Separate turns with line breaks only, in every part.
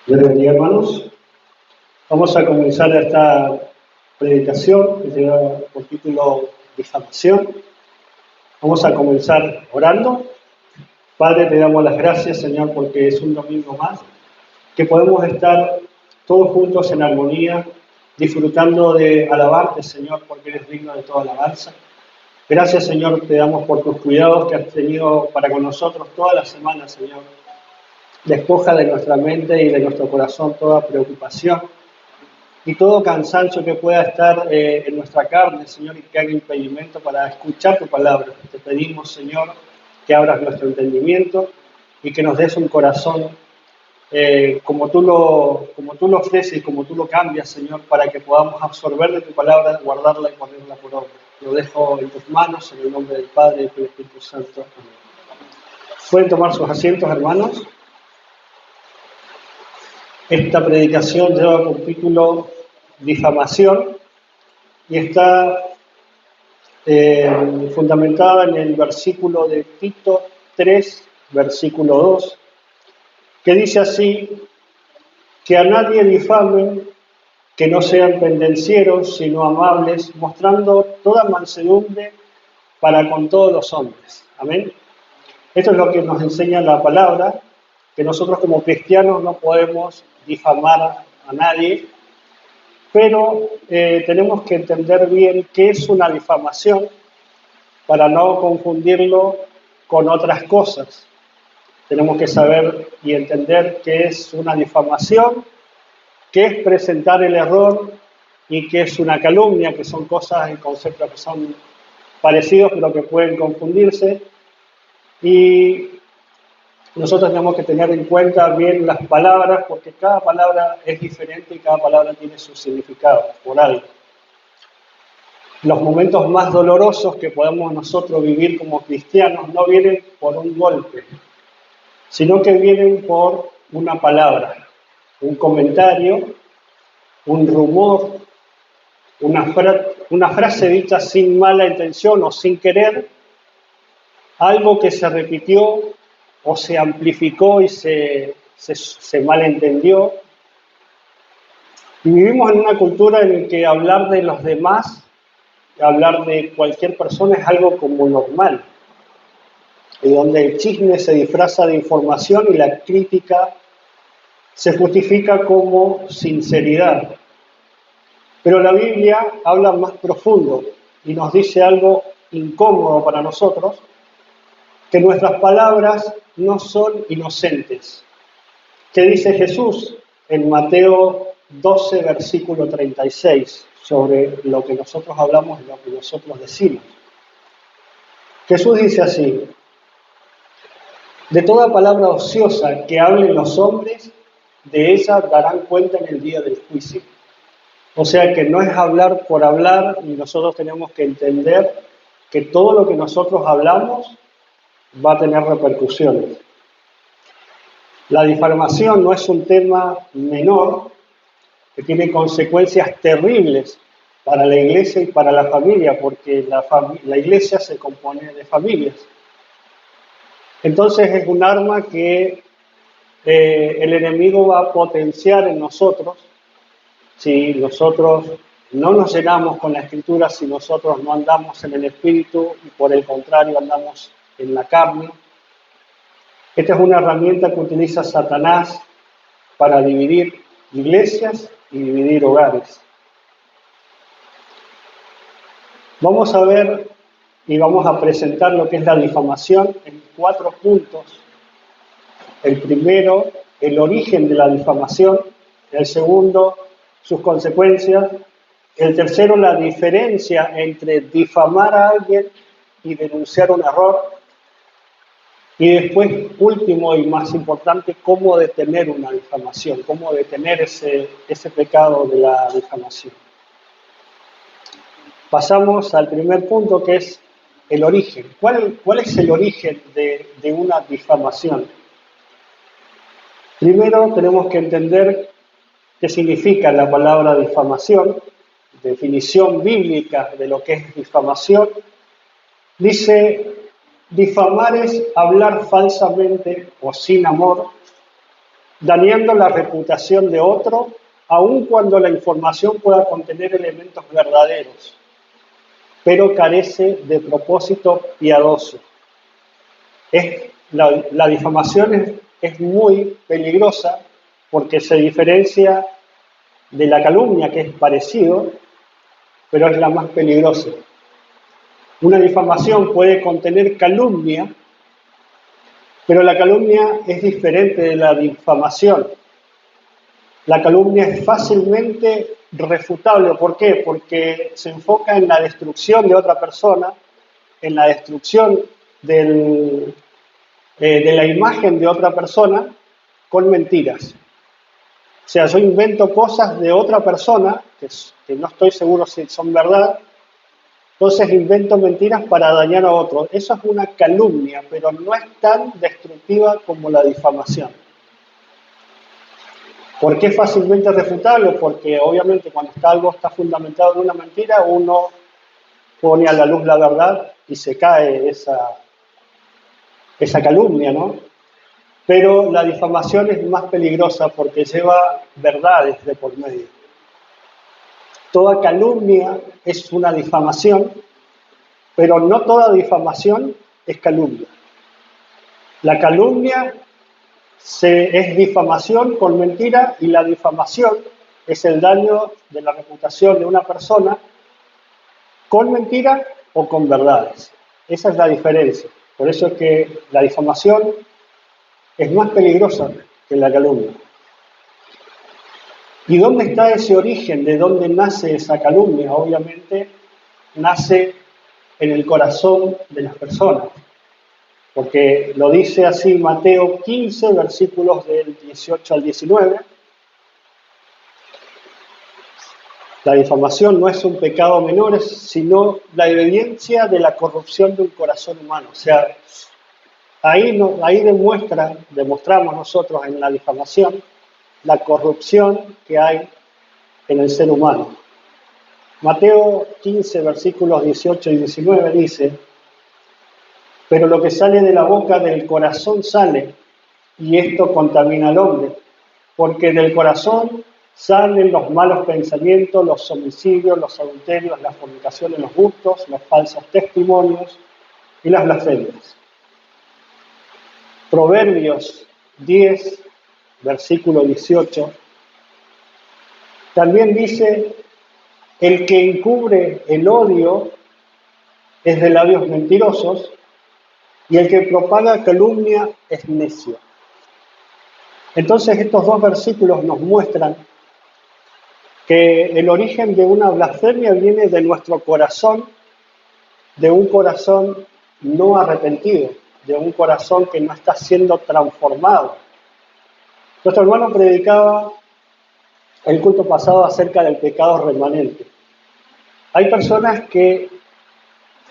Dios les bendiga, hermanos. Vamos a comenzar esta predicación que lleva por título Difamación. Vamos a comenzar orando. Padre, te damos las gracias, Señor, porque es un domingo más, que podemos estar todos juntos en armonía, disfrutando de alabarte, Señor, porque eres digno de toda alabanza. Gracias, Señor, te damos por tus cuidados que has tenido para con nosotros toda la semana, Señor. Despoja de nuestra mente y de nuestro corazón toda preocupación y todo cansancio que pueda estar en nuestra carne, Señor, y que haga impedimento para escuchar tu palabra. Te pedimos, Señor, que abras nuestro entendimiento y que nos des un corazón como tú lo ofreces y como tú lo cambias, Señor, para que podamos absorber de tu palabra, guardarla y ponerla por obra. Lo dejo en tus manos, en el nombre del Padre y del Espíritu Santo. Amén. Pueden tomar sus asientos, hermanos. Esta predicación lleva por título Difamación y está fundamentada en el versículo de Tito 3, versículo 2, que dice así: que a nadie difamen, que no sean pendencieros, sino amables, mostrando toda mansedumbre para con todos los hombres. Amén. Esto es lo que nos enseña la palabra, que nosotros como cristianos no podemos difamar a nadie, pero tenemos que entender bien qué es una difamación para no confundirlo con otras cosas. Tenemos que saber y entender qué es una difamación, qué es presentar el error y qué es una calumnia, que son cosas y conceptos que son parecidos pero que pueden confundirse. Y nosotros tenemos que tener en cuenta bien las palabras, porque cada palabra es diferente y cada palabra tiene su significado por algo. Los momentos más dolorosos que podemos nosotros vivir como cristianos no vienen por un golpe, sino que vienen por una palabra, un comentario, un rumor, una frase dicha sin mala intención o sin querer, algo que se repitió o se amplificó y se malentendió. Y vivimos en una cultura en la que hablar de los demás, hablar de cualquier persona es algo como normal, y donde el chisme se disfraza de información y la crítica se justifica como sinceridad. Pero la Biblia habla más profundo y nos dice algo incómodo para nosotros, que nuestras palabras no son inocentes. ¿Qué dice Jesús en Mateo 12, versículo 36, sobre lo que nosotros hablamos y lo que nosotros decimos? Jesús dice así: de toda palabra ociosa que hablen los hombres, de ella darán cuenta en el día del juicio. O sea que no es hablar por hablar, y nosotros tenemos que entender que todo lo que nosotros hablamos va a tener repercusiones. La difamación no es un tema menor, que tiene consecuencias terribles para la iglesia y para la familia, porque la iglesia se compone de familias. Entonces es un arma que el enemigo va a potenciar en nosotros si nosotros no nos llenamos con la Escritura, si nosotros no andamos en el Espíritu y por el contrario andamos en la carne. Esta es una herramienta que utiliza Satanás para dividir iglesias y dividir hogares. Vamos a ver y vamos a presentar lo que es la difamación en 4 puntos. El primero, el origen de la difamación. El segundo, sus consecuencias. El tercero, la diferencia entre difamar a alguien y denunciar un error. Y después, último y más importante, cómo detener una difamación, cómo detener ese pecado de la difamación. Pasamos al primer punto, que es el origen. ¿Cuál es el origen de una difamación? Primero tenemos que entender qué significa la palabra difamación, definición bíblica de lo que es difamación. Dice: difamar es hablar falsamente o sin amor dañando la reputación de otro, aun cuando la información pueda contener elementos verdaderos, pero carece de propósito piadoso. La difamación es muy peligrosa porque se diferencia de la calumnia, que es parecido, pero es la más peligrosa. Una difamación puede contener calumnia, pero la calumnia es diferente de la difamación. La calumnia es fácilmente refutable. ¿Por qué? Porque se enfoca en la destrucción de otra persona, en la destrucción de la imagen de otra persona con mentiras. O sea, yo invento cosas de otra persona, que no estoy seguro si son verdad, entonces invento mentiras para dañar a otro. Eso es una calumnia, pero no es tan destructiva como la difamación. ¿Por qué es fácilmente refutable? Porque obviamente cuando algo está fundamentado en una mentira, uno pone a la luz la verdad y se cae esa calumnia, ¿no? Pero la difamación es más peligrosa porque lleva verdades de por medio. Toda calumnia es una difamación, pero no toda difamación es calumnia. La calumnia es difamación con mentira y la difamación es el daño de la reputación de una persona con mentira o con verdades. Esa es la diferencia. Por eso es que la difamación es más peligrosa que la calumnia. ¿Y dónde está ese origen? ¿De dónde nace esa calumnia? Obviamente nace en el corazón de las personas. Porque lo dice así Mateo 15, versículos del 18 al 19. La difamación no es un pecado menor, sino la evidencia de la corrupción de un corazón humano. O sea, ahí demostramos nosotros en la difamación la corrupción que hay en el ser humano. Mateo 15, versículos 18 y 19 dice: pero lo que sale de la boca del corazón sale, y esto contamina al hombre, porque del corazón salen los malos pensamientos, los homicidios, los adulterios, las fornicaciones, los hurtos, los falsos testimonios y las blasfemias. Proverbios 10, versículo 18, también dice: el que encubre el odio es de labios mentirosos, y el que propaga calumnia es necio. Entonces estos dos versículos nos muestran que el origen de una blasfemia viene de nuestro corazón, de un corazón no arrepentido, de un corazón que no está siendo transformado. Nuestro hermano predicaba el culto pasado acerca del pecado remanente. Hay personas que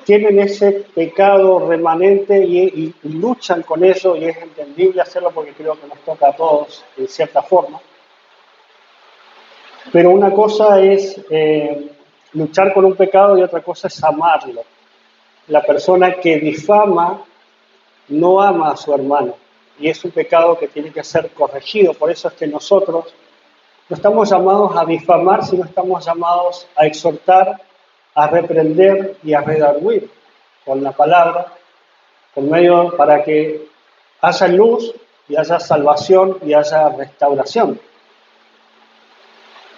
tienen ese pecado remanente y luchan con eso, y es entendible hacerlo porque creo que nos toca a todos en cierta forma. Pero una cosa es luchar con un pecado y otra cosa es amarlo. La persona que difama no ama a su hermano, y es un pecado que tiene que ser corregido. Por eso es que nosotros no estamos llamados a difamar, sino estamos llamados a exhortar, a reprender y a redarguir con la palabra, para que haya luz y haya salvación y haya restauración.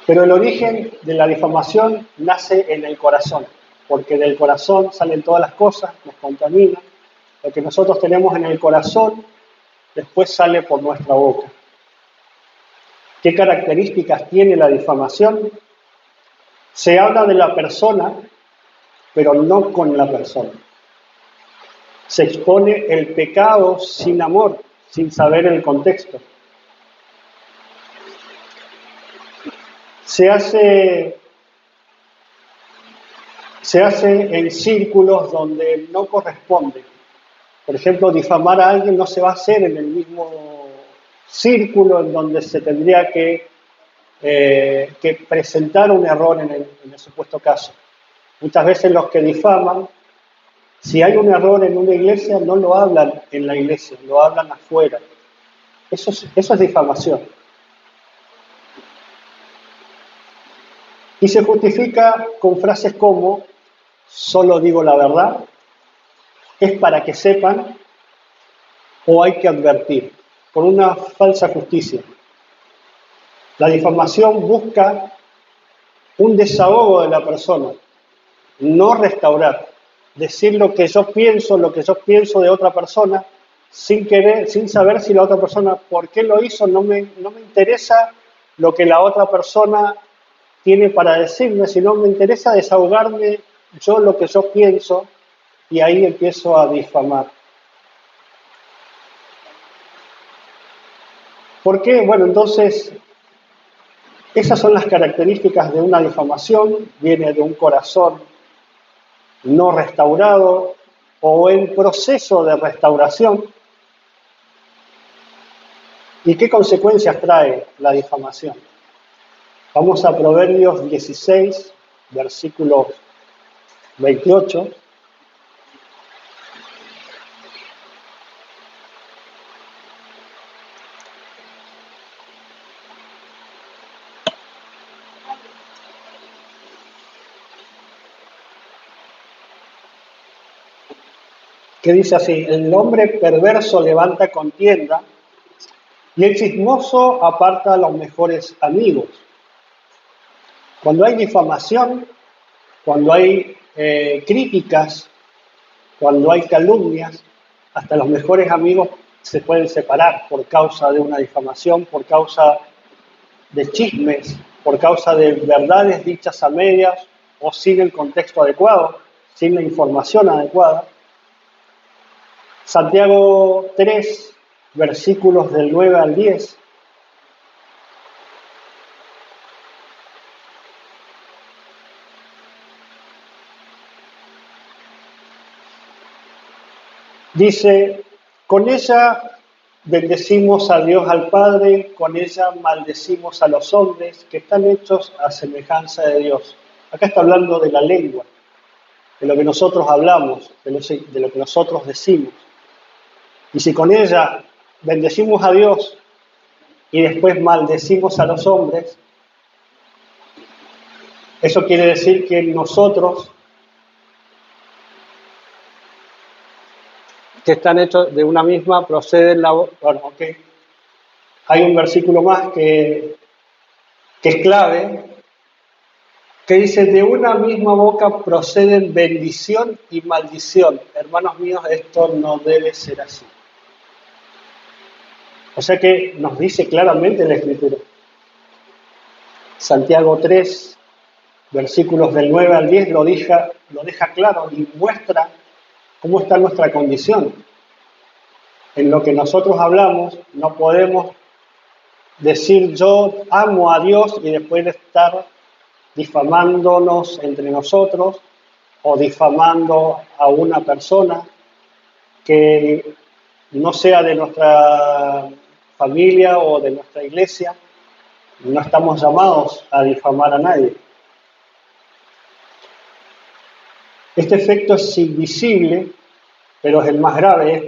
Pero el origen de la difamación nace en el corazón, porque del corazón salen todas las cosas, nos contamina. Lo que nosotros tenemos en el corazón después sale por nuestra boca. ¿Qué características tiene la difamación? Se habla de la persona, pero no con la persona. Se expone el pecado sin amor, sin saber el contexto. Se hace en círculos donde no corresponde. Por ejemplo, difamar a alguien no se va a hacer en el mismo círculo en donde se tendría que presentar un error en el supuesto caso. Muchas veces los que difaman, si hay un error en una iglesia, no lo hablan en la iglesia, lo hablan afuera. Eso es difamación. Y se justifica con frases como, solo digo la verdad, es para que sepan, o hay que advertir, por una falsa justicia. La difamación busca un desahogo de la persona, no restaurar, decir lo que yo pienso de otra persona, sin querer, sin saber si la otra persona por qué lo hizo, no me interesa lo que la otra persona tiene para decirme, sino me interesa desahogarme yo lo que yo pienso y ahí empiezo a difamar. ¿Por qué? Bueno, entonces, esas son las características de una difamación, viene de un corazón no restaurado o en proceso de restauración. ¿Y qué consecuencias trae la difamación? Vamos a Proverbios 16, versículo 28. Que dice así, el hombre perverso levanta contienda y el chismoso aparta a los mejores amigos. Cuando hay difamación, cuando hay críticas, cuando hay calumnias, hasta los mejores amigos se pueden separar por causa de una difamación, por causa de chismes, por causa de verdades dichas a medias o sin el contexto adecuado, sin la información adecuada. Santiago 3, versículos del 9 al 10. Dice, con ella bendecimos a Dios al Padre, con ella maldecimos a los hombres que están hechos a semejanza de Dios. Acá está hablando de la lengua, de lo que nosotros hablamos, de lo que nosotros decimos. Y si con ella bendecimos a Dios y después maldecimos a los hombres, eso quiere decir que nosotros, que están hechos de una misma, proceden la... Bueno, ok. Hay un versículo más que es clave, que dice, de una misma boca proceden bendición y maldición. Hermanos míos, esto no debe ser así. O sea que nos dice claramente la Escritura. Santiago 3, versículos del 9 al 10 lo deja claro y muestra cómo está nuestra condición. En lo que nosotros hablamos, no podemos decir yo amo a Dios y después de estar difamándonos entre nosotros o difamando a una persona que no sea de nuestra familia o de nuestra iglesia. No estamos llamados a difamar a nadie. Este efecto es invisible, pero es el más grave,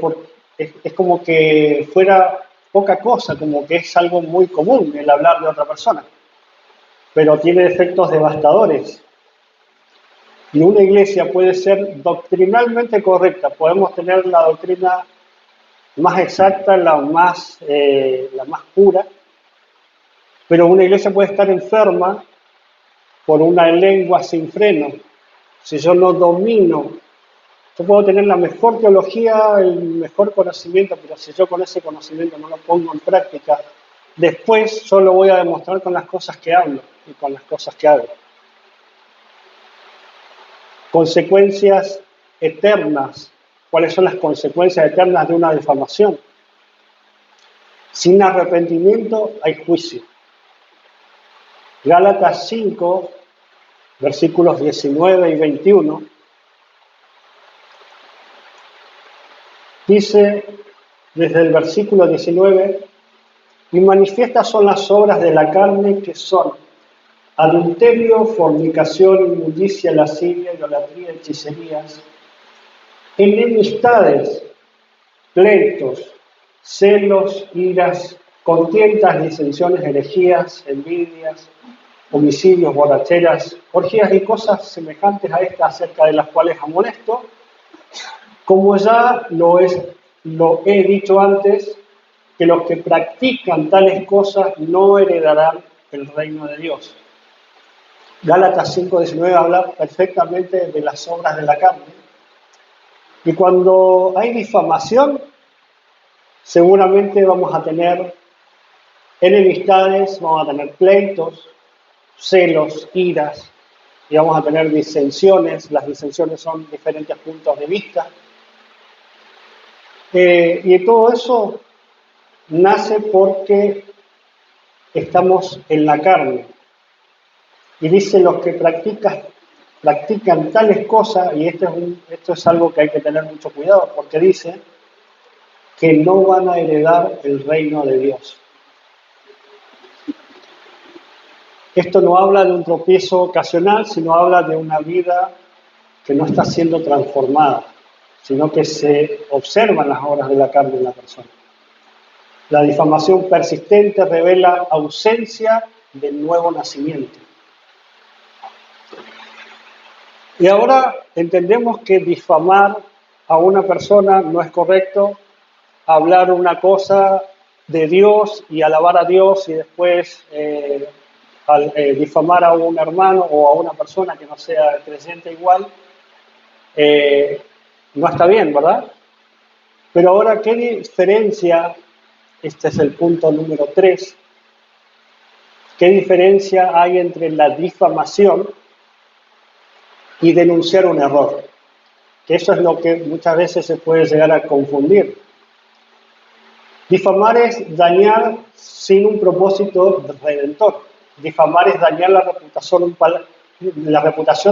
es como que fuera poca cosa, como que es algo muy común el hablar de otra persona, pero tiene efectos devastadores. Y una iglesia puede ser doctrinalmente correcta, podemos tener la doctrina más exacta, la más pura, pero una iglesia puede estar enferma por una lengua sin freno. Si yo no domino, yo puedo tener la mejor teología, el mejor conocimiento, pero si yo con ese conocimiento no lo pongo en práctica, después yo lo voy a demostrar con las cosas que hablo y con las cosas que hago. Consecuencias eternas. ¿Cuáles son las consecuencias eternas de una difamación? Sin arrepentimiento hay juicio. Gálatas 5, versículos 19 y 21, dice desde el versículo 19, y manifiestas son las obras de la carne que son adulterio, fornicación, inmundicia, lascivia, idolatría, hechicerías, enemistades, pleitos, celos, iras, contiendas, disensiones, herejías, envidias, homicidios, borracheras, orgías y cosas semejantes a estas, acerca de las cuales amonesto, como ya lo he dicho antes, que los que practican tales cosas no heredarán el reino de Dios. Gálatas 5:19 habla perfectamente de las obras de la carne. Y cuando hay difamación, seguramente vamos a tener enemistades, vamos a tener pleitos, celos, iras, y vamos a tener disensiones. Las disensiones son diferentes puntos de vista. Y todo eso nace porque estamos en la carne. Y dice los que practican tales cosas, y esto es algo que hay que tener mucho cuidado, porque dice que no van a heredar el reino de Dios. Esto no habla de un tropiezo ocasional, sino habla de una vida que no está siendo transformada, sino que se observan las obras de la carne en la persona. La difamación persistente revela ausencia del nuevo nacimiento. Y ahora entendemos que difamar a una persona no es correcto, hablar una cosa de Dios y alabar a Dios y después difamar a un hermano o a una persona que no sea creyente igual, no está bien, ¿verdad? Pero ahora, ¿qué diferencia? Este es el punto número 3. ¿Qué diferencia hay entre la difamación y denunciar un error? Que eso es lo que muchas veces se puede llegar a confundir. Difamar es dañar sin un propósito redentor. Difamar es dañar la reputación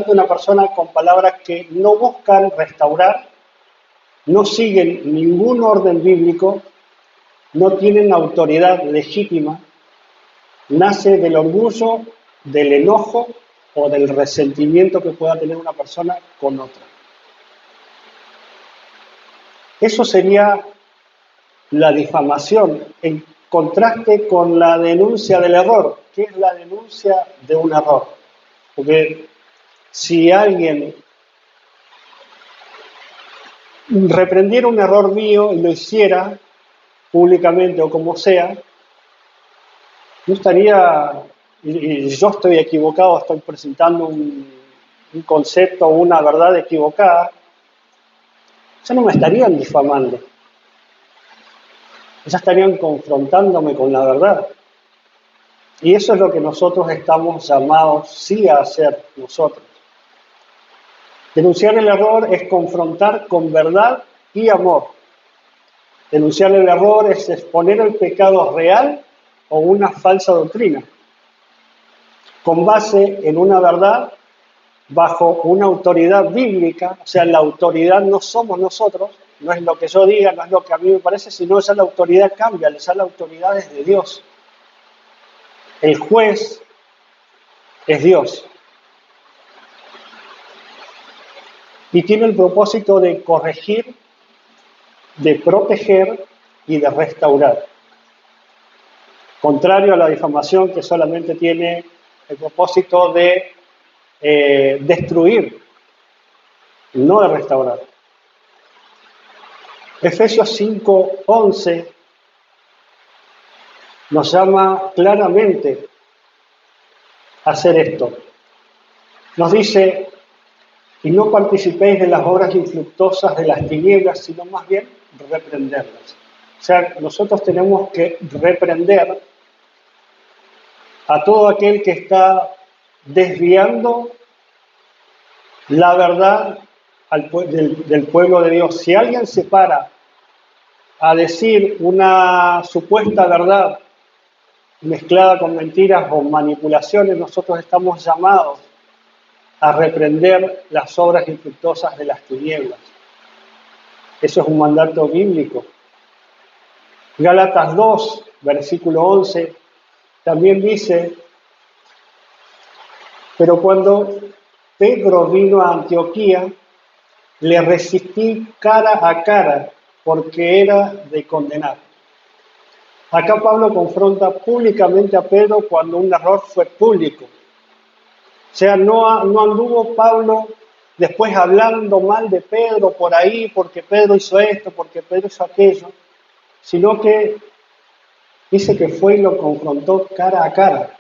de una persona con palabras que no buscan restaurar, no siguen ningún orden bíblico, no tienen autoridad legítima, nace del orgullo, del enojo o del resentimiento que pueda tener una persona con otra. Eso sería la difamación, en contraste con la denuncia del error. ¿Qué es la denuncia de un error? Porque si alguien reprendiera un error mío y lo hiciera públicamente o como sea, no estaría, y yo estoy equivocado, estoy presentando un concepto o una verdad equivocada, ya no me estarían difamando, ya estarían confrontándome con la verdad. Y eso es lo que nosotros estamos llamados sí a hacer nosotros. Denunciar el error es confrontar con verdad y amor. Denunciar el error es exponer el pecado real o una falsa doctrina, con base en una verdad, bajo una autoridad bíblica. O sea, la autoridad no somos nosotros, no es lo que yo diga, no es lo que a mí me parece, sino ya la autoridad cambia, ya la autoridad es de Dios. El juez es Dios. Y tiene el propósito de corregir, de proteger y de restaurar. Contrario a la difamación, que solamente tiene el propósito de destruir, no de restaurar. Efesios 5:11 nos llama claramente a hacer esto. Nos dice: y no participéis de las obras infructuosas de las tinieblas, sino más bien reprenderlas. O sea, nosotros tenemos que reprender a todo aquel que está desviando la verdad del pueblo de Dios. Si alguien se para a decir una supuesta verdad mezclada con mentiras o manipulaciones, nosotros estamos llamados a reprender las obras infructuosas de las tinieblas. Eso es un mandato bíblico. Gálatas 2, versículo 11, también dice: pero cuando Pedro vino a Antioquía, le resistí cara a cara, porque era de condenar. Acá Pablo confronta públicamente a Pedro cuando un error fue público. O sea, no anduvo Pablo después hablando mal de Pedro por ahí, porque Pedro hizo esto, porque Pedro hizo aquello, sino que dice que fue y lo confrontó cara a cara.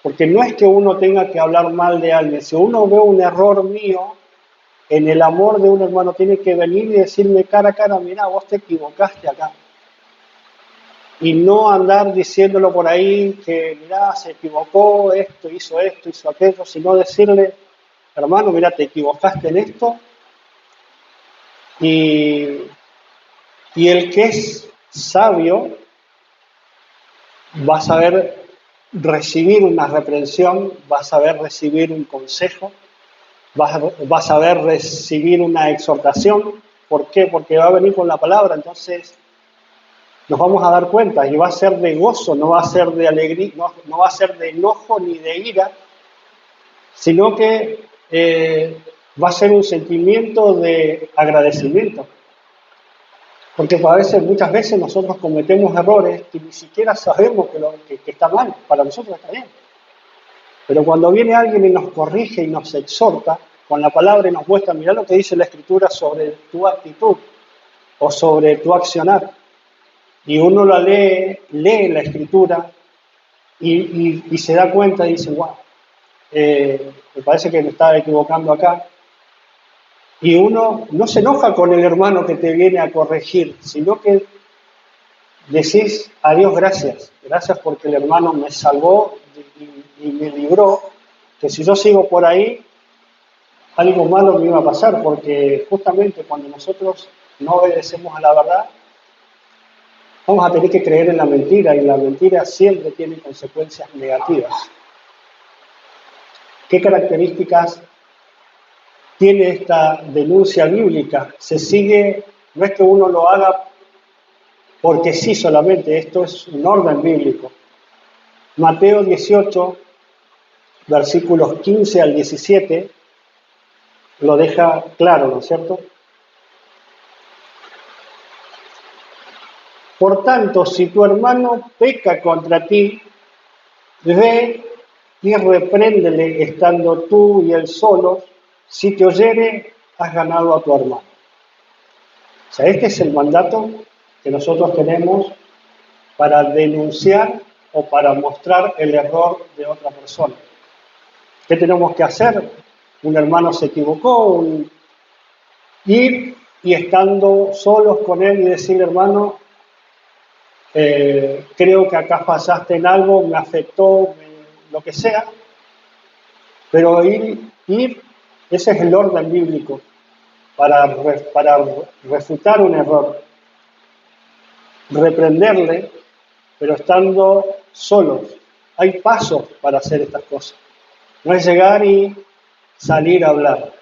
Porque no es que uno tenga que hablar mal de alguien. Si uno ve un error mío, en el amor de un hermano tiene que venir y decirme cara a cara, mira, vos te equivocaste acá. Y no andar diciéndolo por ahí que, mira, se equivocó, hizo aquello, sino decirle, hermano, mira, te equivocaste en esto. Y, y el que es sabio va a saber recibir una reprensión, va a saber recibir un consejo, va a saber recibir una exhortación. ¿Por qué? Porque va a venir con la palabra, entonces nos vamos a dar cuenta y va a ser de gozo, no va a ser de alegría, no va a ser de enojo ni de ira, sino que va a ser un sentimiento de agradecimiento. Porque muchas veces nosotros cometemos errores que ni siquiera sabemos que está mal, para nosotros está bien. Pero cuando viene alguien y nos corrige y nos exhorta con la palabra y nos muestra, mirá lo que dice la Escritura sobre tu actitud o sobre tu accionar. Y uno la lee la Escritura y se da cuenta y dice, wow, me parece que me estaba equivocando acá. Y uno no se enoja con el hermano que te viene a corregir, sino que decís a Dios gracias, gracias porque el hermano me salvó y me libró, que si yo sigo por ahí, algo malo me iba a pasar, porque justamente cuando nosotros no obedecemos a la verdad, vamos a tener que creer en la mentira, y la mentira siempre tiene consecuencias negativas. ¿Qué características tiene esta denuncia bíblica? Se sigue, no es que uno lo haga porque sí solamente, esto es un orden bíblico. Mateo 18, versículos 15 al 17, lo deja claro, ¿no es cierto? Por tanto, si tu hermano peca contra ti, ve y repréndele estando tú y él solos. Si te oyere, has ganado a tu hermano. O sea, este es el mandato que nosotros tenemos para denunciar o para mostrar el error de otra persona. ¿Qué tenemos que hacer? Un hermano se equivocó, ir y estando solos con él y decirle, hermano, creo que acá fallaste en algo, me afectó, lo que sea, pero ir, ese es el orden bíblico para refutar un error, reprenderle, pero estando solos. Hay pasos para hacer estas cosas. No es llegar y salir a hablar.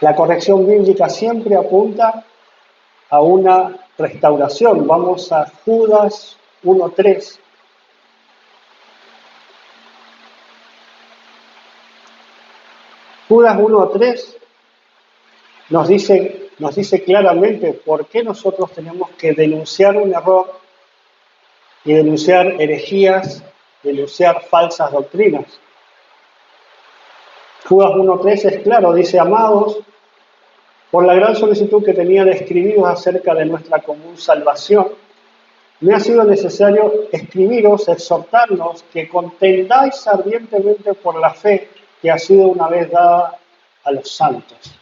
La corrección bíblica siempre apunta a una restauración. Vamos a Judas 1:3. Judas 1:3 nos dice claramente por qué nosotros tenemos que denunciar un error y denunciar herejías, denunciar falsas doctrinas. Judas 1:3 es claro, dice, amados, por la gran solicitud que tenía de escribiros acerca de nuestra común salvación, me ha sido necesario escribiros, exhortarnos que contendáis ardientemente por la fe que ha sido una vez dada a los santos.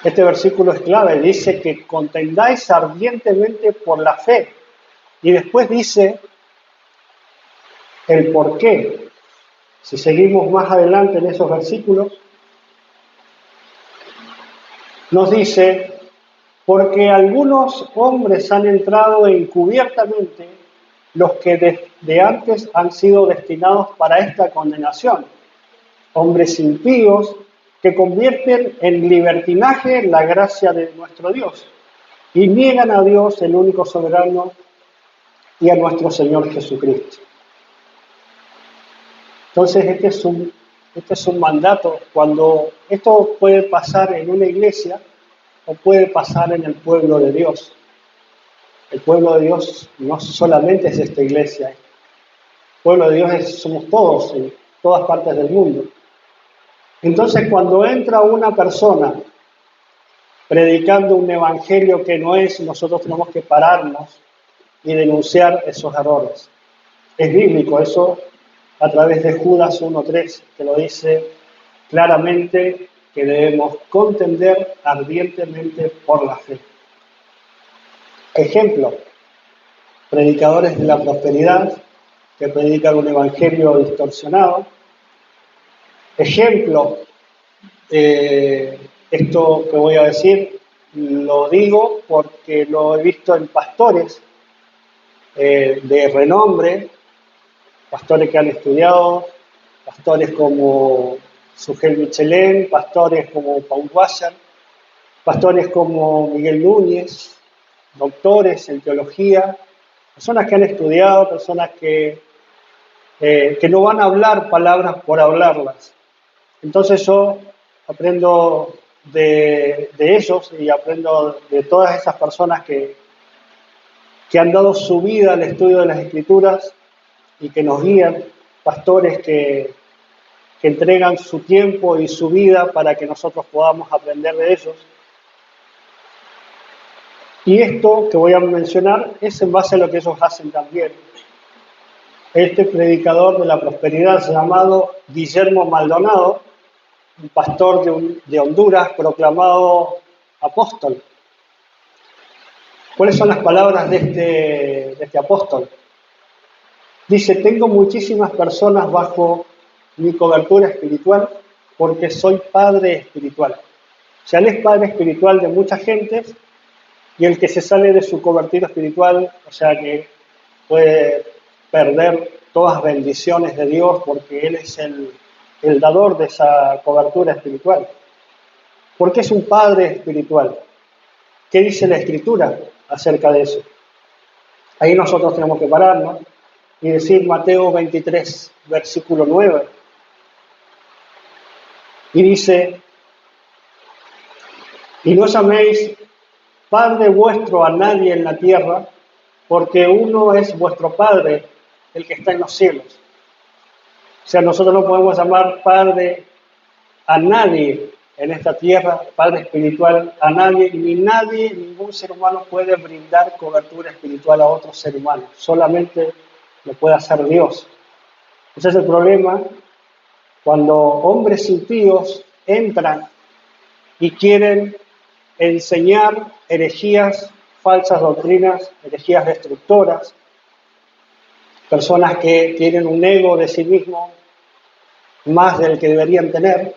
Este versículo es clave, dice que contendáis ardientemente por la fe. Y después dice el por qué. Si seguimos más adelante en esos versículos, nos dice, porque algunos hombres han entrado encubiertamente, los que de antes han sido destinados para esta condenación, hombres impíos que convierten en libertinaje la gracia de nuestro Dios y niegan a Dios, el único soberano, y a nuestro Señor Jesucristo. Entonces este es un mandato. Cuando esto puede pasar en una iglesia o puede pasar en el pueblo de Dios. El pueblo de Dios no solamente es esta iglesia, el pueblo de Dios somos todos, en todas partes del mundo. Entonces, cuando entra una persona predicando un evangelio que no es, nosotros tenemos que pararnos y denunciar esos errores. Es bíblico eso a través de Judas 1:3, que lo dice claramente que debemos contender ardientemente por la fe. Ejemplo, predicadores de la prosperidad que predican un evangelio distorsionado. Ejemplo, esto que voy a decir lo digo porque lo he visto en pastores de renombre, pastores que han estudiado, pastores como Sugel Michelén, pastores como Paul Washer, pastores como Miguel Núñez, doctores en teología, personas que han estudiado, personas que no van a hablar palabras por hablarlas. Entonces yo aprendo de ellos y aprendo de todas esas personas que han dado su vida al estudio de las Escrituras y que nos guían, pastores que entregan su tiempo y su vida para que nosotros podamos aprender de ellos. Y esto que voy a mencionar es en base a lo que ellos hacen también. Este predicador de la prosperidad llamado Guillermo Maldonado, un pastor de Honduras proclamado apóstol. ¿Cuáles son las palabras de este apóstol? Dice, tengo muchísimas personas bajo mi cobertura espiritual porque soy padre espiritual. O sea, él es padre espiritual de mucha gente y el que se sale de su cobertura espiritual, o sea que puede perder todas las bendiciones de Dios porque él es el dador de esa cobertura espiritual. Porque es un padre espiritual. ¿Qué dice la Escritura acerca de eso? Ahí nosotros tenemos que pararnos y decir Mateo 23, versículo 9. Y dice, y no llaméis Padre vuestro a nadie en la tierra, porque uno es vuestro Padre, el que está en los cielos. O sea, nosotros no podemos llamar Padre a nadie en esta tierra, Padre espiritual a nadie, ni nadie, ningún ser humano puede brindar cobertura espiritual a otro ser humano, solamente lo puede hacer Dios. Ese es el problema cuando hombres impíos entran y quieren enseñar herejías, falsas doctrinas, herejías destructoras, personas que tienen un ego de sí mismo más del que deberían tener,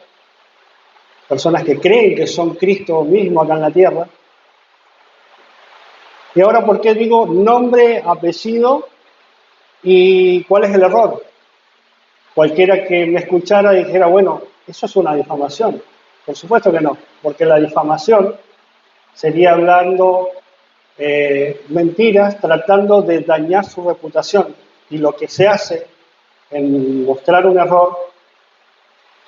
personas que creen que son Cristo mismo acá en la tierra. Y ahora, ¿por qué digo nombre, apellido y cuál es el error? Cualquiera que me escuchara dijera, bueno, eso es una difamación. Por supuesto que no, porque la difamación sería hablando mentiras, tratando de dañar su reputación. Y lo que se hace en mostrar un error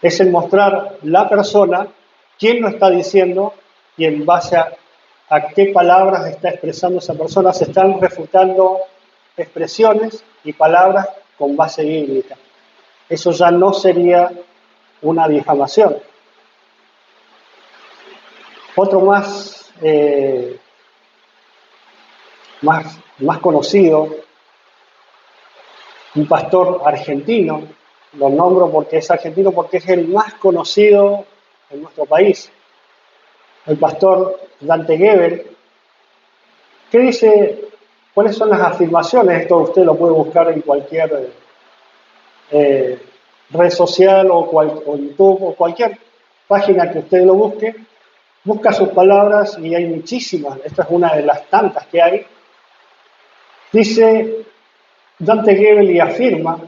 es en mostrar la persona, quién lo está diciendo y en base a qué palabras está expresando esa persona. Se están refutando expresiones y palabras con base bíblica. Eso ya no sería una difamación. Otro más conocido, un pastor argentino, lo nombro porque es argentino, porque es el más conocido en nuestro país, el pastor Dante Gebel, que dice, ¿cuáles son las afirmaciones? Esto usted lo puede buscar en cualquier red social o YouTube o cualquier página que usted lo busque, busca sus palabras y hay muchísimas, esta es una de las tantas que hay. Dice Dante Gebel y afirma,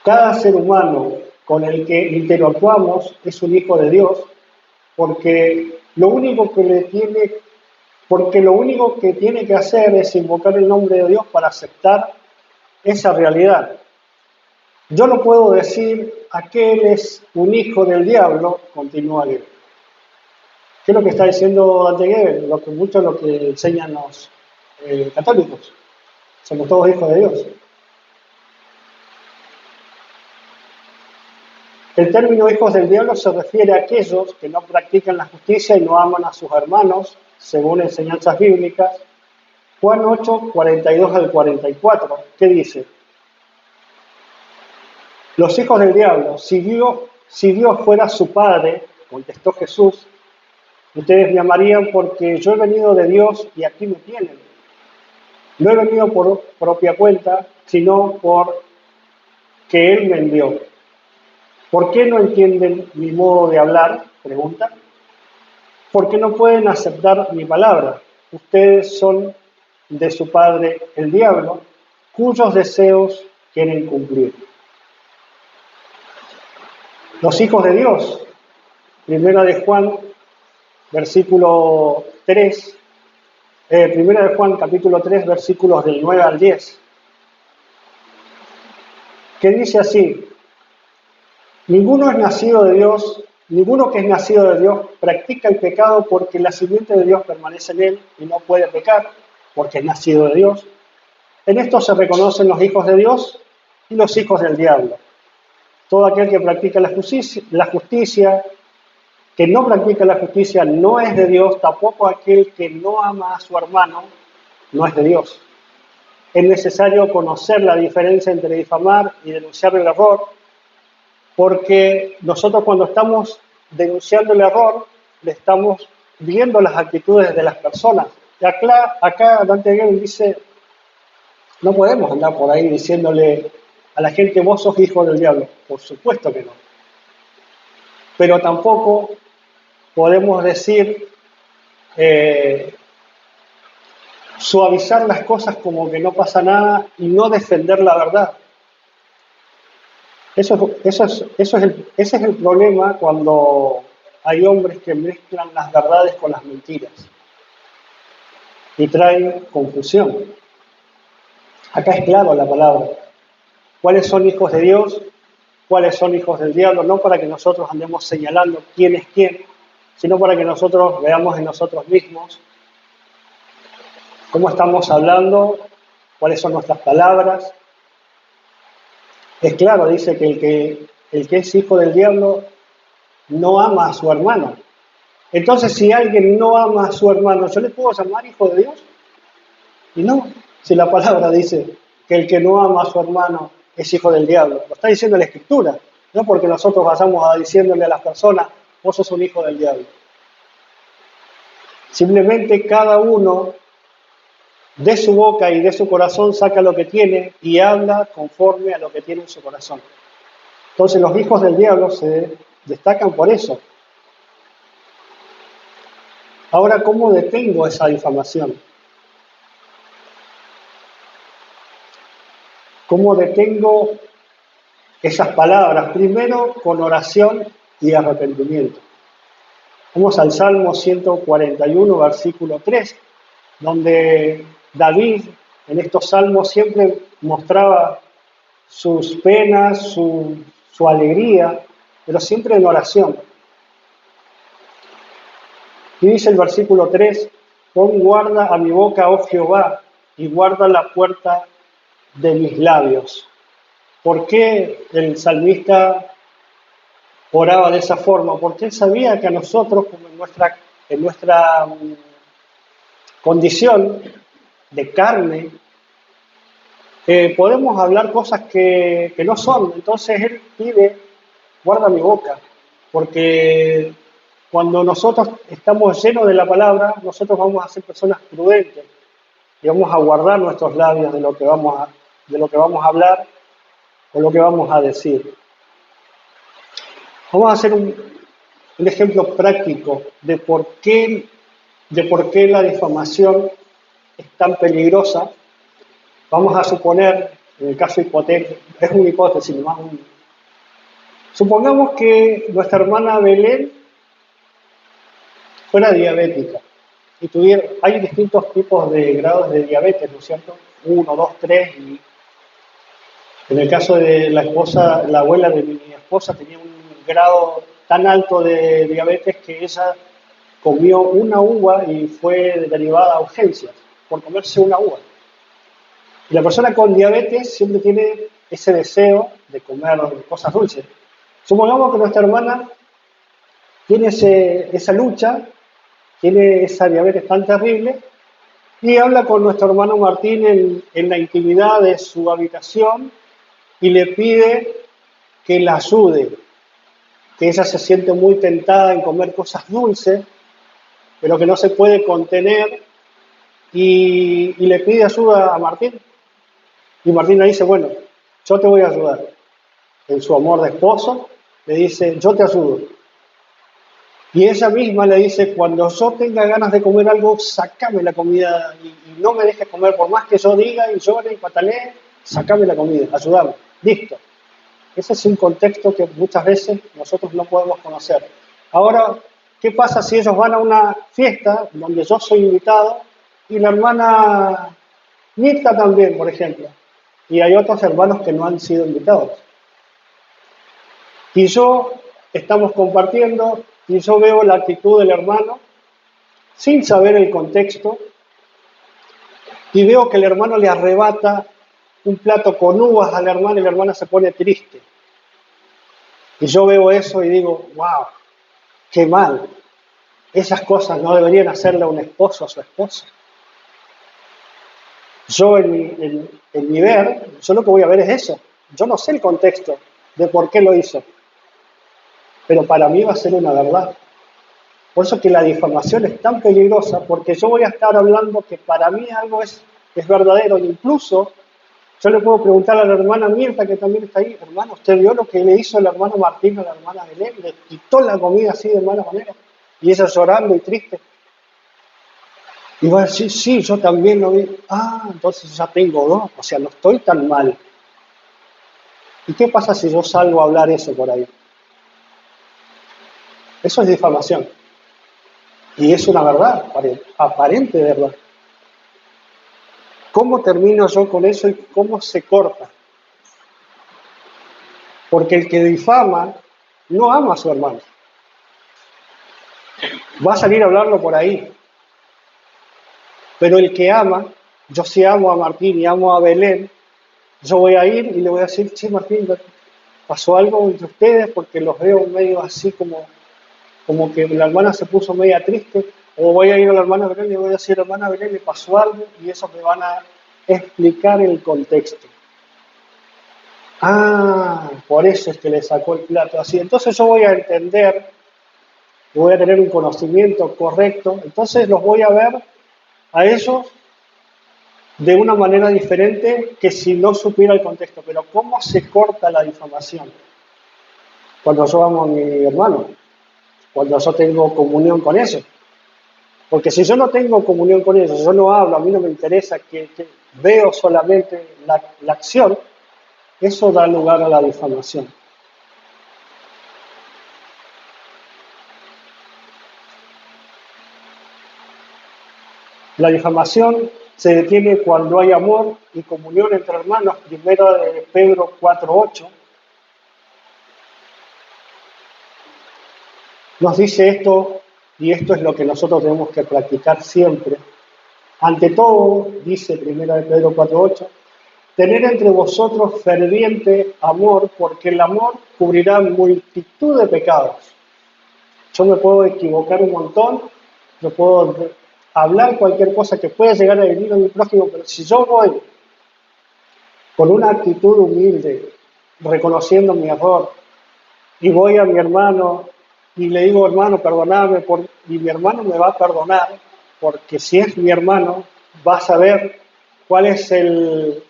cada ser humano con el que interactuamos es un hijo de Dios, porque lo único que tiene que hacer es invocar el nombre de Dios para aceptar esa realidad. Yo no puedo decir aquel es un hijo del diablo, continúa Gebel. ¿Qué es lo que está diciendo Dante Gebel? Mucho lo que enseñan católicos. Somos todos hijos de Dios. El término hijos del diablo se refiere a aquellos que no practican la justicia y no aman a sus hermanos, según enseñanzas bíblicas. Juan 8, 42 al 44, ¿qué dice? Los hijos del diablo, si Dios fuera su padre, contestó Jesús, ustedes me amarían porque yo he venido de Dios y aquí me tienen. No he venido por propia cuenta, sino por que Él me envió. ¿Por qué no entienden mi modo de hablar? Pregunta. ¿Por qué no pueden aceptar mi palabra? Ustedes son de su padre el diablo, cuyos deseos quieren cumplir. Los hijos de Dios, primera de Juan, versículo 3, primera de Juan, capítulo 3, versículos del 9 al 10, que dice así: ninguno que es nacido de Dios practica el pecado, porque la simiente de Dios permanece en él y no puede pecar, porque es nacido de Dios. En esto se reconocen los hijos de Dios y los hijos del diablo. Todo aquel que practica la justicia, que no practica la justicia, no es de Dios, tampoco aquel que no ama a su hermano, no es de Dios. Es necesario conocer la diferencia entre difamar y denunciar el error, porque nosotros cuando estamos denunciando el error, le estamos viendo las actitudes de las personas. Y acá Dante Alighieri dice, no podemos andar por ahí diciéndole a la gente, vos sos hijo del diablo. Por supuesto que no. Pero tampoco podemos decir, suavizar las cosas como que no pasa nada y no defender la verdad. Ese es el problema cuando hay hombres que mezclan las verdades con las mentiras y traen confusión. Acá es claro la palabra. ¿Cuáles son hijos de Dios? ¿Cuáles son hijos del diablo? No para que nosotros andemos señalando quién es quién, sino para que nosotros veamos en nosotros mismos cómo estamos hablando, cuáles son nuestras palabras. Es claro, dice que el que es hijo del diablo no ama a su hermano. Entonces, si alguien no ama a su hermano, ¿yo le puedo llamar hijo de Dios? Y no, si la palabra dice que el que no ama a su hermano es hijo del diablo. Lo está diciendo la Escritura, no porque nosotros vayamos a diciéndole a las personas, vos sos un hijo del diablo. Simplemente cada uno de su boca y de su corazón saca lo que tiene y habla conforme a lo que tiene en su corazón. Entonces los hijos del diablo se destacan por eso. Ahora, ¿cómo detengo esa difamación? ¿Cómo detengo esas palabras? Primero, con oración y arrepentimiento. Vamos al Salmo 141, versículo 3, donde David en estos salmos siempre mostraba sus penas, su alegría, pero siempre en oración. Y dice el versículo 3, pon guarda a mi boca, oh Jehová, y guarda la puerta de mis labios. ¿Por qué el salmista oraba de esa forma? Porque él sabía que a nosotros, como en nuestra condición de carne, podemos hablar cosas que no son. Entonces él pide, guarda mi boca, porque cuando nosotros estamos llenos de la palabra, nosotros vamos a ser personas prudentes y vamos a guardar nuestros labios de lo que vamos a hablar o lo que vamos a decir. Vamos a hacer un ejemplo práctico de por qué la difamación es tan peligrosa. Vamos a suponer, en el caso hipotético, es una hipótesis, más supongamos que nuestra hermana Belén fuera diabética y hay distintos tipos de grados de diabetes, ¿no es cierto? 1, 2, 3, y en el caso de la abuela de mi esposa tenía un grado tan alto de diabetes que ella comió una uva y fue derivada a urgencias. por comerse una uva. Y la persona con diabetes siempre tiene ese deseo de comer cosas dulces. Supongamos que nuestra hermana tiene esa lucha, tiene esa diabetes tan terrible, y habla con nuestro hermano Martín en la intimidad de su habitación y le pide que la ayude, que ella se siente muy tentada en comer cosas dulces, pero que no se puede contener, y le pide ayuda a Martín. Y Martín le dice, bueno, yo te voy a ayudar. En su amor de esposo, le dice, yo te ayudo. Y ella misma le dice, cuando yo tenga ganas de comer algo, sacame la comida y no me dejes comer, por más que yo diga y llore y patalee, sacame la comida, ayúdame. Listo. Ese es un contexto que muchas veces nosotros no podemos conocer. Ahora, ¿qué pasa si ellos van a una fiesta donde yo soy invitado y la hermana Mirta también, por ejemplo? Y hay otros hermanos que no han sido invitados. Y yo estamos compartiendo y yo veo la actitud del hermano sin saber el contexto y veo que el hermano le arrebata un plato con uvas a la hermana y la hermana se pone triste. Y yo veo eso y digo, wow, qué mal. Esas cosas no deberían hacerle a un esposo a su esposa. Yo en mi ver, yo lo que voy a ver es eso. Yo no sé el contexto de por qué lo hizo, pero para mí va a ser una verdad. Por eso que la difamación es tan peligrosa, porque yo voy a estar hablando que para mí algo es verdadero. Incluso yo le puedo preguntar a la hermana Mirta, que también está ahí, hermano, ¿usted vio lo que le hizo el hermano Martín a la hermana Belén? Le quitó la comida así de mala manera. Y ella llorando y triste. Y va a decir, sí, yo también lo vi. Ah, entonces ya tengo dos, o sea, no estoy tan mal. ¿Y qué pasa si yo salgo a hablar eso por ahí? Eso es difamación. Y es una verdad, aparente verdad. ¿Cómo termino yo con eso y cómo se corta? Porque el que difama no ama a su hermano. Va a salir a hablarlo por ahí. Pero el que ama, yo sí amo a Martín y amo a Belén, yo voy a ir y le voy a decir, che Martín, pasó algo entre ustedes porque los veo medio así como que la hermana se puso media triste, o voy a ir a la hermana Belén y le voy a decir, hermana Belén, le pasó algo, y eso me van a explicar el contexto. Ah, por eso es que le sacó el plato así. Entonces yo voy a entender, voy a tener un conocimiento correcto, entonces los voy a ver a ellos de una manera diferente que si no supiera el contexto. Pero ¿cómo se corta la difamación? Cuando yo amo a mi hermano, cuando yo tengo comunión con ellos. Porque si yo no tengo comunión con ellos, yo no hablo, a mí no me interesa, que veo solamente la acción, eso da lugar a la difamación. La difamación se detiene cuando hay amor y comunión entre hermanos. Primero de Pedro 4:8 nos dice esto, y esto es lo que nosotros tenemos que practicar siempre. Ante todo, dice primero de Pedro 4:8, tener entre vosotros ferviente amor, porque el amor cubrirá multitud de pecados. Yo me puedo equivocar un montón, yo puedo hablar cualquier cosa que pueda llegar a herir a mi prójimo, pero si yo voy con una actitud humilde, reconociendo mi error, y voy a mi hermano y le digo, hermano, perdoname, y mi hermano me va a perdonar, porque si es mi hermano, va a saber cuál es el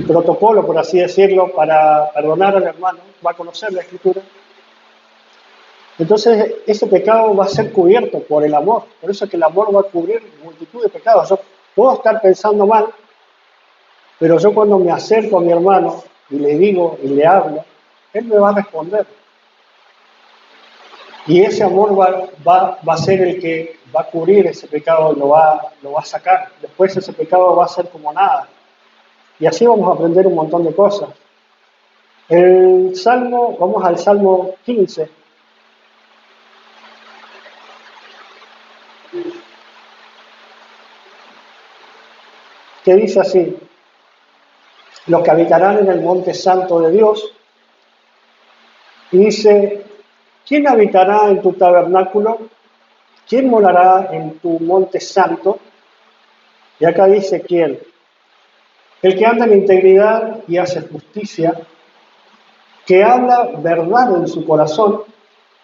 protocolo, por así decirlo, para perdonar al hermano, va a conocer la escritura. Entonces, ese pecado va a ser cubierto por el amor. Por eso es que el amor va a cubrir multitud de pecados. Yo puedo estar pensando mal, pero yo cuando me acerco a mi hermano y le digo y le hablo, él me va a responder. Y ese amor va a ser el que va a cubrir ese pecado, lo va a sacar. Después ese pecado va a ser como nada. Y así vamos a aprender un montón de cosas. El Salmo, vamos al Salmo 15. que dice así: los que habitarán en el monte santo de Dios. Y dice: ¿quién habitará en tu tabernáculo? ¿Quién morará en tu monte santo? Y acá dice: ¿quién? El que anda en integridad y hace justicia, que habla verdad en su corazón,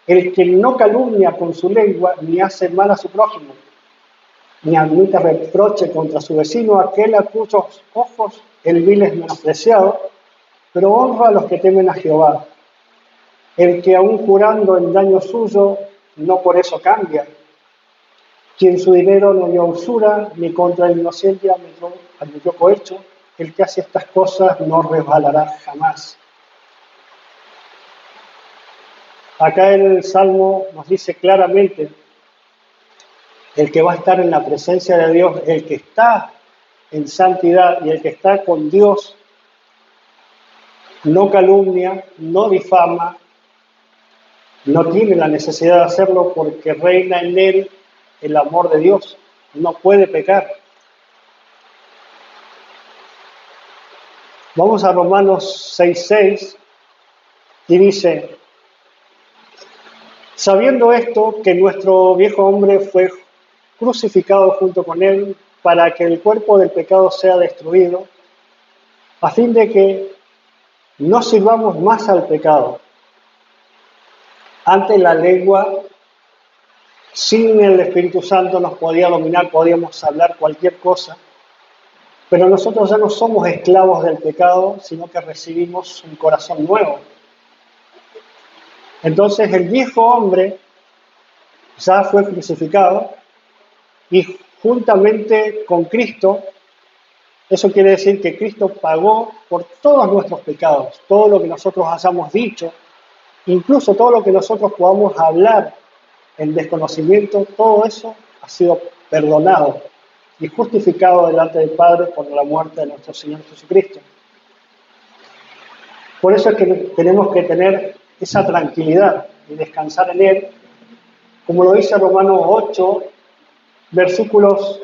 el que no calumnia con su lengua, ni hace mal a su prójimo, ni admite reproche contra su vecino, aquel a cuyos ojos el vil es menospreciado, pero honra a los que temen a Jehová. El que aun jurando en daño suyo, no por eso cambia. Quien su dinero no dio usura, ni contra el inocente admitió cohecho, el que hace estas cosas no resbalará jamás. Acá el Salmo nos dice claramente: el que va a estar en la presencia de Dios, el que está en santidad y el que está con Dios, no calumnia, no difama, no tiene la necesidad de hacerlo porque reina en él el amor de Dios, no puede pecar. Vamos a Romanos 6:6 y dice: sabiendo esto, que nuestro viejo hombre fue crucificado junto con él para que el cuerpo del pecado sea destruido, a fin de que no sirvamos más al pecado. Antes la lengua, sin el Espíritu Santo, nos podía dominar, podíamos hablar cualquier cosa, pero nosotros ya no somos esclavos del pecado, sino que recibimos un corazón nuevo. Entonces el viejo hombre ya fue crucificado y juntamente con Cristo, eso quiere decir que Cristo pagó por todos nuestros pecados, todo lo que nosotros hayamos dicho, incluso todo lo que nosotros podamos hablar en desconocimiento, todo eso ha sido perdonado y justificado delante del Padre por la muerte de nuestro Señor Jesucristo. Por eso es que tenemos que tener esa tranquilidad y descansar en Él, como lo dice Romanos 8, versículos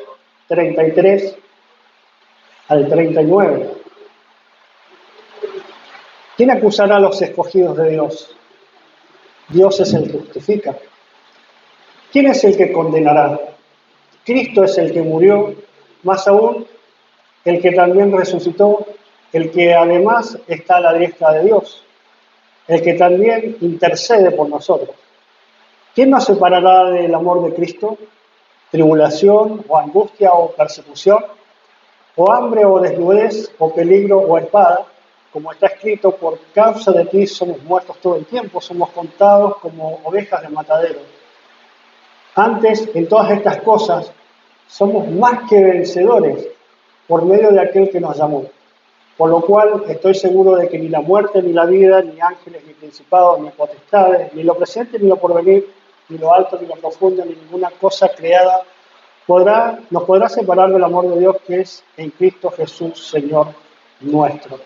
33 al 39. ¿Quién acusará a los escogidos de Dios? Dios es el que justifica. ¿Quién es el que condenará? Cristo es el que murió, más aún el que también resucitó, el que además está a la diestra de Dios, el que también intercede por nosotros. ¿Quién nos separará del amor de Cristo? ¿Tribulación o angustia o persecución? ¿O hambre o desnudez o peligro o espada? Como está escrito: por causa de ti somos muertos todo el tiempo, somos contados como ovejas de matadero. Antes, en todas estas cosas, somos más que vencedores por medio de aquel que nos llamó. Por lo cual estoy seguro de que ni la muerte, ni la vida, ni ángeles, ni principados, ni potestades, ni lo presente, ni lo porvenir, ni lo alto, ni lo profundo, ni ninguna cosa creada nos podrá separar del amor de Dios que es en Cristo Jesús, Señor nuestro.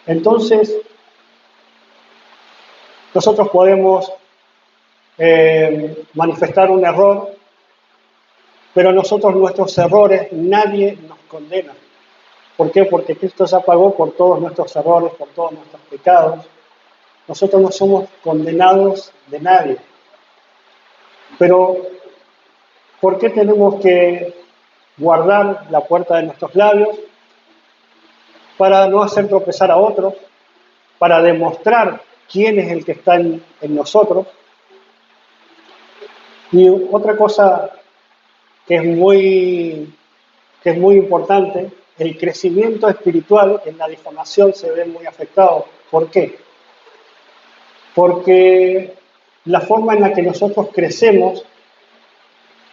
Entonces, nosotros podemos manifestar un error, pero nosotros nuestros errores nadie nos condena. ¿Por qué? Porque Cristo ya pagó por todos nuestros errores, por todos nuestros pecados. Nosotros no somos condenados de nadie. Pero, ¿por qué tenemos que guardar la puerta de nuestros labios? Para no hacer tropezar a otros, para demostrar quién es el que está en nosotros. Y otra cosa que es muy importante, el crecimiento espiritual en la difamación se ve muy afectado. ¿Por qué? Porque la forma en la que nosotros crecemos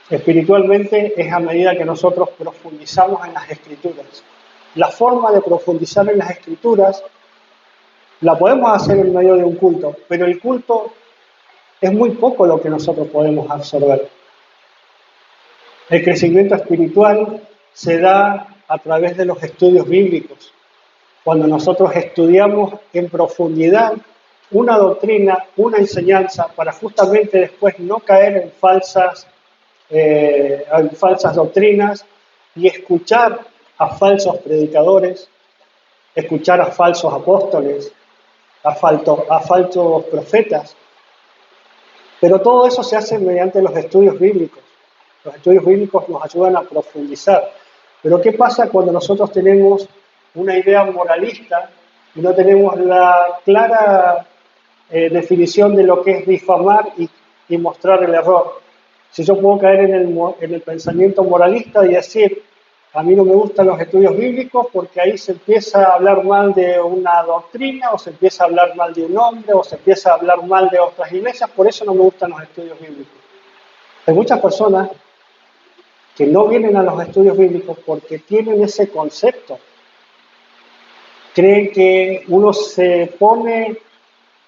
espiritualmente es a medida que nosotros profundizamos en las Escrituras. La forma de profundizar en las Escrituras la podemos hacer en medio de un culto, pero el culto es muy poco lo que nosotros podemos absorber. El crecimiento espiritual se da a través de los estudios bíblicos. Cuando nosotros estudiamos en profundidad una doctrina, una enseñanza, para justamente después no caer en falsas doctrinas y escuchar a falsos predicadores, escuchar a falsos apóstoles, a falsos profetas. Pero todo eso se hace mediante los estudios bíblicos. Los estudios bíblicos nos ayudan a profundizar. Pero ¿qué pasa cuando nosotros tenemos una idea moralista y no tenemos la clara definición de lo que es difamar y mostrar el error? Si yo puedo caer en el pensamiento moralista y decir, a mí no me gustan los estudios bíblicos porque ahí se empieza a hablar mal de una doctrina, o se empieza a hablar mal de un hombre, o se empieza a hablar mal de otras iglesias, por eso no me gustan los estudios bíblicos. Hay muchas personas que no vienen a los estudios bíblicos porque tienen ese concepto. Creen que uno se pone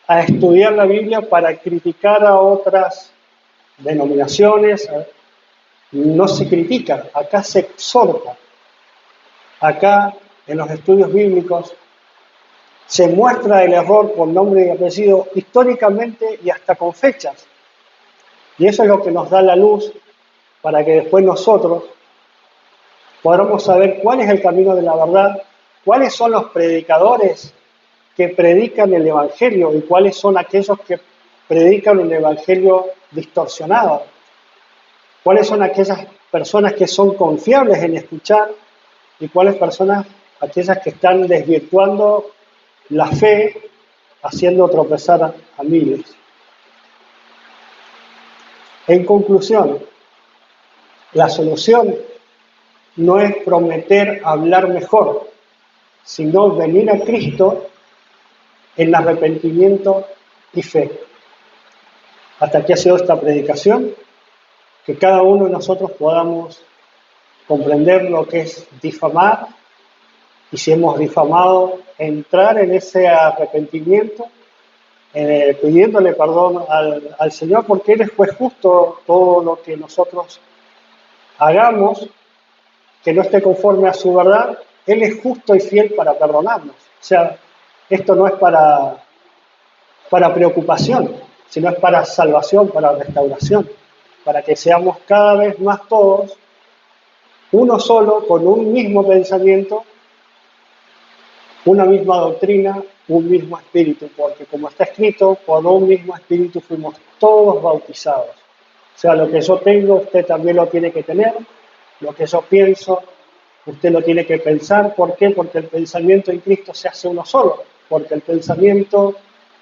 a estudiar la Biblia para criticar a otras denominaciones. No se critica, acá se exhorta. Acá, en los estudios bíblicos, se muestra el error con nombre y apellido históricamente y hasta con fechas. Y eso es lo que nos da la luz para que después nosotros podamos saber cuál es el camino de la verdad, cuáles son los predicadores que predican el Evangelio y cuáles son aquellos que predican un Evangelio distorsionado. ¿Cuáles son aquellas personas que son confiables en escuchar y cuáles personas, aquellas que están desvirtuando la fe, haciendo tropezar a miles? En conclusión, la solución no es prometer hablar mejor, sino venir a Cristo en arrepentimiento y fe. Hasta aquí ha sido esta predicación. Que cada uno de nosotros podamos comprender lo que es difamar y, si hemos difamado, entrar en ese arrepentimiento, pidiéndole perdón al Señor, porque Él es juez justo. Todo lo que nosotros hagamos que no esté conforme a su verdad, Él es justo y fiel para perdonarnos. O sea, esto no es para preocupación, sino es para salvación, para restauración, para que seamos cada vez más todos uno solo, con un mismo pensamiento, una misma doctrina, un mismo espíritu, porque como está escrito, por un mismo espíritu fuimos todos bautizados. O sea, lo que yo tengo, usted también lo tiene que tener, lo que yo pienso, usted lo tiene que pensar. ¿Por qué? Porque el pensamiento en Cristo se hace uno solo, porque el pensamiento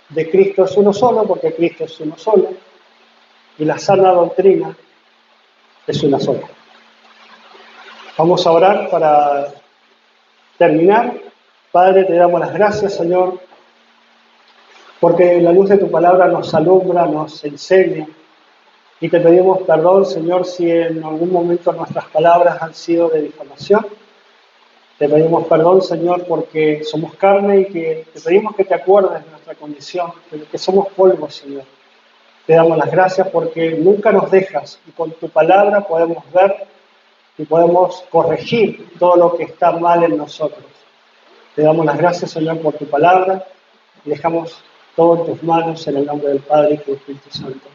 de Cristo es uno solo, porque Cristo es uno solo, y la sana doctrina es una sola. Vamos a orar para terminar. Padre, te damos las gracias, Señor, porque la luz de tu palabra nos alumbra, nos enseña, y te pedimos perdón, Señor, si en algún momento nuestras palabras han sido de difamación. Te pedimos perdón, Señor, porque somos carne y que te pedimos que te acuerdes de nuestra condición, de que somos polvo, Señor. Te damos las gracias porque nunca nos dejas y con tu palabra podemos ver y podemos corregir todo lo que está mal en nosotros. Te damos las gracias, Señor, por tu palabra y dejamos todo en tus manos en el nombre del Padre y del Espíritu Santo.